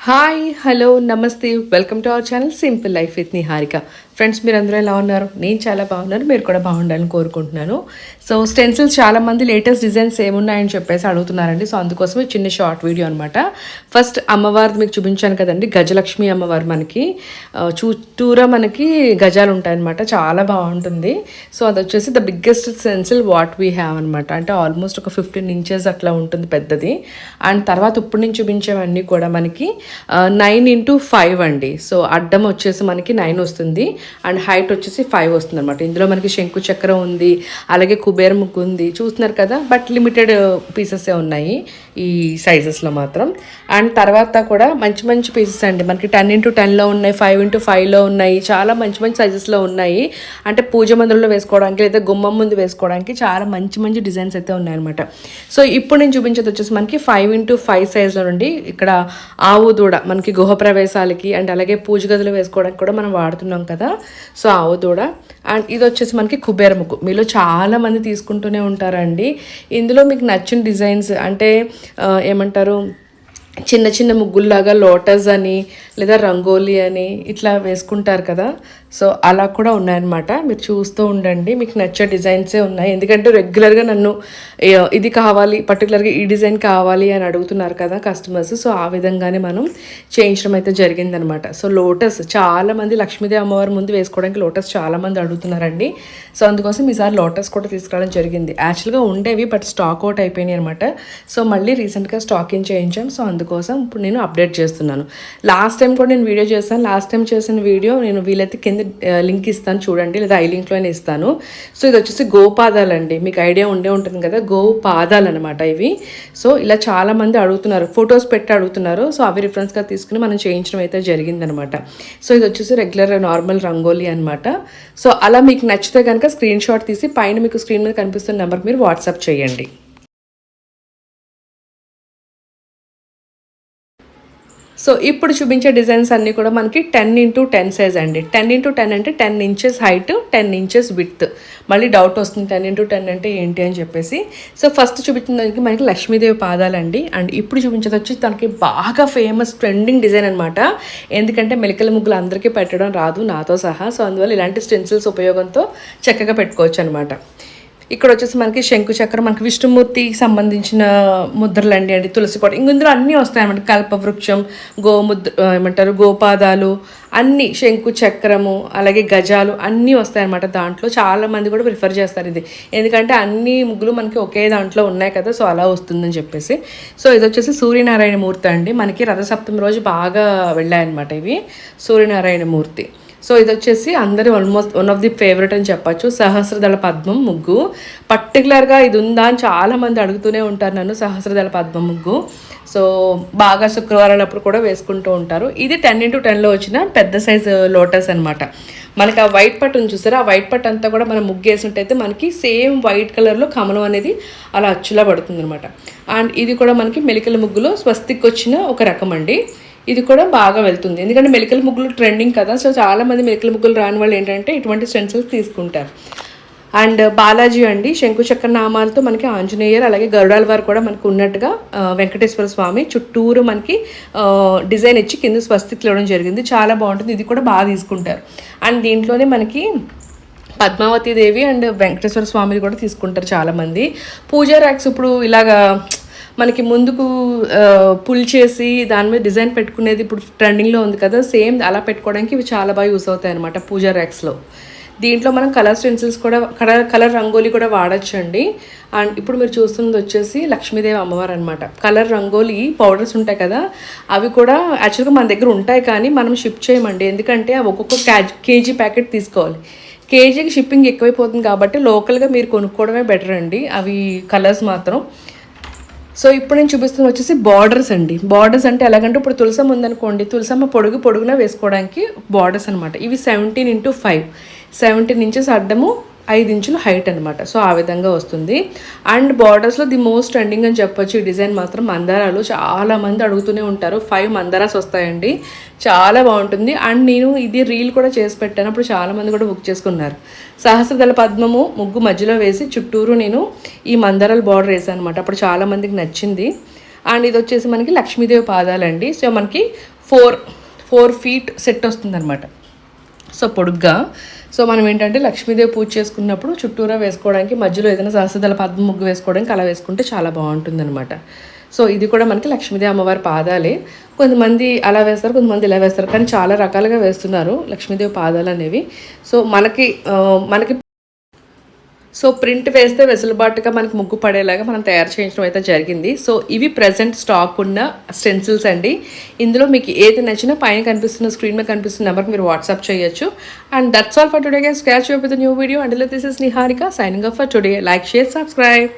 Hi hello నమస్తే welcome to our channel simple life with Niharika. Friends, మీరు అందరూ ఎలా ఉన్నారు? నేను చాలా బాగున్నాను, మీరు కూడా బాగుండాలని కోరుకుంటున్నాను. సో స్టెన్సిల్స్ చాలామంది లేటెస్ట్ డిజైన్స్ ఏమున్నాయని చెప్పేసి అడుగుతున్నారండి. సో అందుకోసమే చిన్న షార్ట్ వీడియో అనమాట. ఫస్ట్ అమ్మవారిది మీకు చూపించాను కదండి, గజలక్ష్మి అమ్మవారు. మనకి చుట్టూరా మనకి గజాలు ఉంటాయన్నమాట, చాలా బాగుంటుంది. సో అది వచ్చేసి the biggest stencil what we have అనమాట. అంటే ఆల్మోస్ట్ ఒక 15 ఇంచెస్ అట్లా ఉంటుంది పెద్దది. అండ్ తర్వాత ఇప్పుడు నేను చూపించేవన్నీ కూడా మనకి 9x5 అండి. సో అడ్డం వచ్చేసి మనకి 9 వస్తుంది అండ్ హైట్ వచ్చేసి 5 వస్తుంది అనమాట. ఇందులో మనకి శంకు చక్రం ఉంది, అలాగే కుబేర ముగ్గు ఉంది, చూస్తున్నారు కదా. బట్ లిమిటెడ్ పీసెసే ఉన్నాయి ఈ సైజెస్లో మాత్రం. అండ్ తర్వాత కూడా మంచి మంచి పీసెస్ అండి, మనకి 10x10లో ఉన్నాయి, 5x5లో ఉన్నాయి, చాలా మంచి మంచి సైజెస్లో ఉన్నాయి. అంటే పూజ మందిరంలో వేసుకోవడానికి లేదా గుమ్మం ముందు వేసుకోవడానికి చాలా మంచి మంచి డిజైన్స్ అయితే ఉన్నాయన్నమాట. సో ఇప్పుడు నేను చూపించేది వచ్చేసి మనకి 5x5 సైజ్లో నుండి. ఇక్కడ ఆవు దూడ మనకి గృహప్రవేశాలకి అండ్ అలాగే పూజ గదిలో వేసుకోవడానికి కూడా మనం వాడుతున్నాం కదా. సో ఆవు దూడ. అండ్ ఇది వచ్చేసి మనకి కుబేర ముగ్గు. మీలో చాలా మంది తీసుకుంటూనే ఉంటారండి. ఇందులో మీకు నచ్చిన డిజైన్స్ అంటే ఏమంటారు, చిన్న చిన్న ముగ్గుల్లాగా లోటస్ అని లేదా రంగోలీ అని ఇట్లా వేసుకుంటారు కదా. సో అలా కూడా ఉన్నాయన్నమాట. మీరు చూస్తూ ఉండండి, మీకు నచ్చే డిజైన్సే ఉన్నాయి. ఎందుకంటే రెగ్యులర్గా నన్ను ఇది కావాలి, పర్టికులర్గా ఈ డిజైన్ కావాలి అని అడుగుతున్నారు కదా కస్టమర్స్. సో ఆ విధంగానే మనం చేయించడం అయితే జరిగిందనమాట. సో లోటస్ చాలామంది లక్ష్మీదేవి అమ్మవారి ముందు వేసుకోవడానికి లోటస్ చాలామంది అడుగుతున్నారండి. సో అందుకోసం ఈసారి లోటస్ కూడా తీసుకురావడం జరిగింది. యాక్చువల్గా ఉండేవి బట్ స్టాక్ అవుట్ అయిపోయినాయి అనమాట. సో మళ్ళీ రీసెంట్గా స్టాకింగ్ చేయించాం. సో అందుకోసం ఇప్పుడు నేను అప్డేట్ చేస్తున్నాను. లాస్ట్ టైం కూడా నేను వీడియో చేస్తాను. లాస్ట్ టైం చేసిన వీడియో నేను వీలైతే కింద లింక్ ఇస్తాను చూడండి, లేదా ఐ లింక్లోనే ఇస్తాను. సో ఇది వచ్చేసి గోపాదాలు అండి, మీకు ఐడియా ఉండే ఉంటుంది కదా, గోపాదాలు అనమాట ఇవి. సో ఇలా చాలామంది అడుగుతున్నారు, ఫొటోస్ పెట్టి అడుగుతున్నారు. సో అవి రిఫరెన్స్గా తీసుకుని మనం చేయించడం అయితే జరిగిందనమాట. సో ఇది వచ్చేసి రెగ్యులర్ నార్మల్ రంగోలీ అనమాట. సో అలా మీకు నచ్చితే కనుక స్క్రీన్ షాట్ తీసి పైన మీకు స్క్రీన్ మీద కనిపిస్తున్న నెంబర్కి మీరు వాట్సాప్ చేయండి. సో ఇప్పుడు చూపించే డిజైన్స్ అన్నీ కూడా మనకి 10x10 సైజ్ అండి. 10x10 అంటే 10 ఇంచెస్ హైట్, 10 ఇంచెస్ విడ్త్. మళ్ళీ డౌట్ వస్తుంది 10x10 అంటే ఏంటి అని చెప్పేసి. సో ఫస్ట్ చూపించడానికి మనకి లక్ష్మీదేవి పాదాలండి. అండ్ ఇప్పుడు చూపించేది వచ్చి తనకి బాగా ఫేమస్ ట్రెండింగ్ డిజైన్ అనమాట. ఎందుకంటే మెలికల ముగ్గులు అందరికీ పెట్టడం రాదు, నాతో సహా. సో అందువల్ల ఇలాంటి స్టెన్సిల్స్ ఉపయోగంతో చక్కగా పెట్టుకోవచ్చు అనమాట. ఇక్కడ వచ్చేసి మనకి శంకు చక్రం, మనకి విష్ణుమూర్తికి సంబంధించిన ముద్రలు అండి. తులసి కోట, ఇందులో అన్నీ వస్తాయన్నమాట. కల్పవృక్షం, ఏమంటారు గోపాదాలు, అన్నీ, శంకు చక్రము, అలాగే గజాలు అన్నీ వస్తాయన్నమాట. దాంట్లో చాలామంది కూడా ప్రిఫర్ చేస్తారు ఇది, ఎందుకంటే అన్ని ముగ్గులు మనకి ఒకే దాంట్లో ఉన్నాయి కదా. సో అలా వస్తుందని చెప్పేసి. సో ఇది వచ్చేసి సూర్యనారాయణ మూర్తి అండి. మనకి రథసప్తమి రోజు బాగా వెళ్ళాయన్నమాట ఇవి, సూర్యనారాయణ మూర్తి. సో ఇది వచ్చేసి అందరూ almost one of the favourite అని చెప్పచ్చు, సహస్రదళ పద్మం ముగ్గు. పర్టికులర్గా ఇది ఉందా అని చాలామంది అడుగుతూనే ఉంటారు నన్ను, సహస్రదళ పద్మం ముగ్గు. సో బాగా శుక్రవారాలప్పుడు కూడా వేసుకుంటూ ఉంటారు. ఇది 10x10లో వచ్చిన పెద్ద సైజు లోటస్ అనమాట. మనకి ఆ వైట్ పట్టు ఉంది చూసారా, ఆ వైట్ పట్టు అంతా కూడా మనం ముగ్గు వేసినట్టయితే మనకి సేమ్ వైట్ కలర్లో కమలం అనేది అలా అచ్చులా పడుతుంది అనమాట. అండ్ ఇది కూడా మనకి మెలికల ముగ్గులో స్వస్తికి వచ్చిన ఒక రకం అండి. ఇది కూడా బాగా వెళ్తుంది, ఎందుకంటే మెలికల ముగ్గులు ట్రెండింగ్ కదా. సో చాలామంది మెలికల ముగ్గులు రాని వాళ్ళు ఏంటంటే ఇటువంటి స్టెన్సిల్స్ తీసుకుంటారు. అండ్ బాలాజీ అండి, శంకుచక్ర నామాలతో మనకి ఆంజనేయర్ అలాగే గరుడాల వారు కూడా మనకు ఉన్నట్టుగా వెంకటేశ్వర స్వామి చుట్టూరు మనకి డిజైన్ ఇచ్చి కింద స్వస్తికి ఇవ్వడం జరిగింది. చాలా బాగుంటుంది, ఇది కూడా బాగా తీసుకుంటారు. అండ్ దీంట్లోనే మనకి పద్మావతి దేవి అండ్ వెంకటేశ్వర స్వామిని కూడా తీసుకుంటారు చాలామంది. పూజా ర్యాక్స్ ఇప్పుడు ఇలాగా మనకి ముందుకు పుల్ చేసి దాని మీద డిజైన్ పెట్టుకునేది ఇప్పుడు ట్రెండింగ్లో ఉంది కదా, సేమ్ అలా పెట్టుకోవడానికి ఇవి చాలా బాగా యూస్ అవుతాయి అనమాట పూజా ర్యాక్స్లో. దీంట్లో మనం కలర్ స్టెన్సిల్స్ కూడా కలర్ రంగోలీ కూడా వాడచ్చు అండి. అండ్ ఇప్పుడు మీరు చూస్తున్నది వచ్చేసి లక్ష్మీదేవి అమ్మవారు అనమాట. కలర్ రంగోలీ పౌడర్స్ ఉంటాయి కదా, అవి కూడా యాక్చువల్గా మన దగ్గర ఉంటాయి కానీ మనం షిప్ చేయమండి, ఎందుకంటే అవి ఒక్కొక్క కేజీ ప్యాకెట్ తీసుకోవాలి. కేజీకి షిప్పింగ్ ఎక్కువైపోతుంది కాబట్టి లోకల్గా మీరు కొనుక్కోవడమే బెటర్ అండి అవి కలర్స్ మాత్రం. సో ఇప్పుడు నేను చూపిస్తున్న వచ్చేసి బార్డర్స్ అండి. బార్డర్స్ అంటే ఎలాగంటే ఇప్పుడు తులసమ్మ ఉందనుకోండి, తులసమ్మ పొడుగున వేసుకోవడానికి బార్డర్స్ అనమాట. ఇవి 17x5, 17 ఇంచెస్ అడ్డము, 5 ఇంచులు హైట్ అనమాట. సో ఆ విధంగా వస్తుంది. అండ్ బార్డర్స్లో ది మోస్ట్ ట్రెండింగ్ అని చెప్పొచ్చు ఈ డిజైన్ మాత్రం. మందారాలు చాలామంది అడుగుతూనే ఉంటారు. 5 మందారాస్ వస్తాయండి, చాలా బాగుంటుంది. అండ్ నేను ఇది రీల్ కూడా చేసి పెట్టాను, అప్పుడు చాలామంది కూడా బుక్ చేసుకున్నారు. సహస్రదళ పద్మము ముగ్గు మధ్యలో వేసి చుట్టూరు నేను ఈ మందారాల బార్డర్ వేసాను అనమాట. అప్పుడు చాలామందికి నచ్చింది. అండ్ ఇది వచ్చేసి మనకి లక్ష్మీదేవి పాదాలండి. సో మనకి 4 ఫీట్ సెట్ వస్తుందన్నమాట. సో పొడుగ్గా. సో మనం ఏంటంటే లక్ష్మీదేవి పూజ చేసుకున్నప్పుడు చుట్టూరా వేసుకోవడానికి, మధ్యలో ఏదైనా సహస్రదళ పద్మ ముగ్గు వేసుకోవడానికి అలా వేసుకుంటే చాలా బాగుంటుంది అనమాట. సో ఇది కూడా మనకి లక్ష్మీదేవి అమ్మవారి పాదాలే. కొంతమంది అలా వేస్తారు, కొంతమంది ఇలా వేస్తారు, కానీ చాలా రకాలుగా వేస్తున్నారు లక్ష్మీదేవి పాదాలు అనేవి. సో మనకి ప్రింట్ వేస్తే వెసులుబాటుగా మనకి ముగ్గు పడేలాగా మనం తయారు చేయించడం అయితే జరిగింది. సో ఇవి ప్రజెంట్ స్టాక్ ఉన్న స్టెన్సిల్స్ అండి. ఇందులో మీకు ఏది నచ్చినా పైన కనిపిస్తున్న స్క్రీన్ మీద కనిపిస్తున్న నెంబర్కి మీరు వాట్సాప్ చేయొచ్చు. And that's all for today guys. Catch you up with new video. And this is Niharika signing off for today. Like, share, subscribe.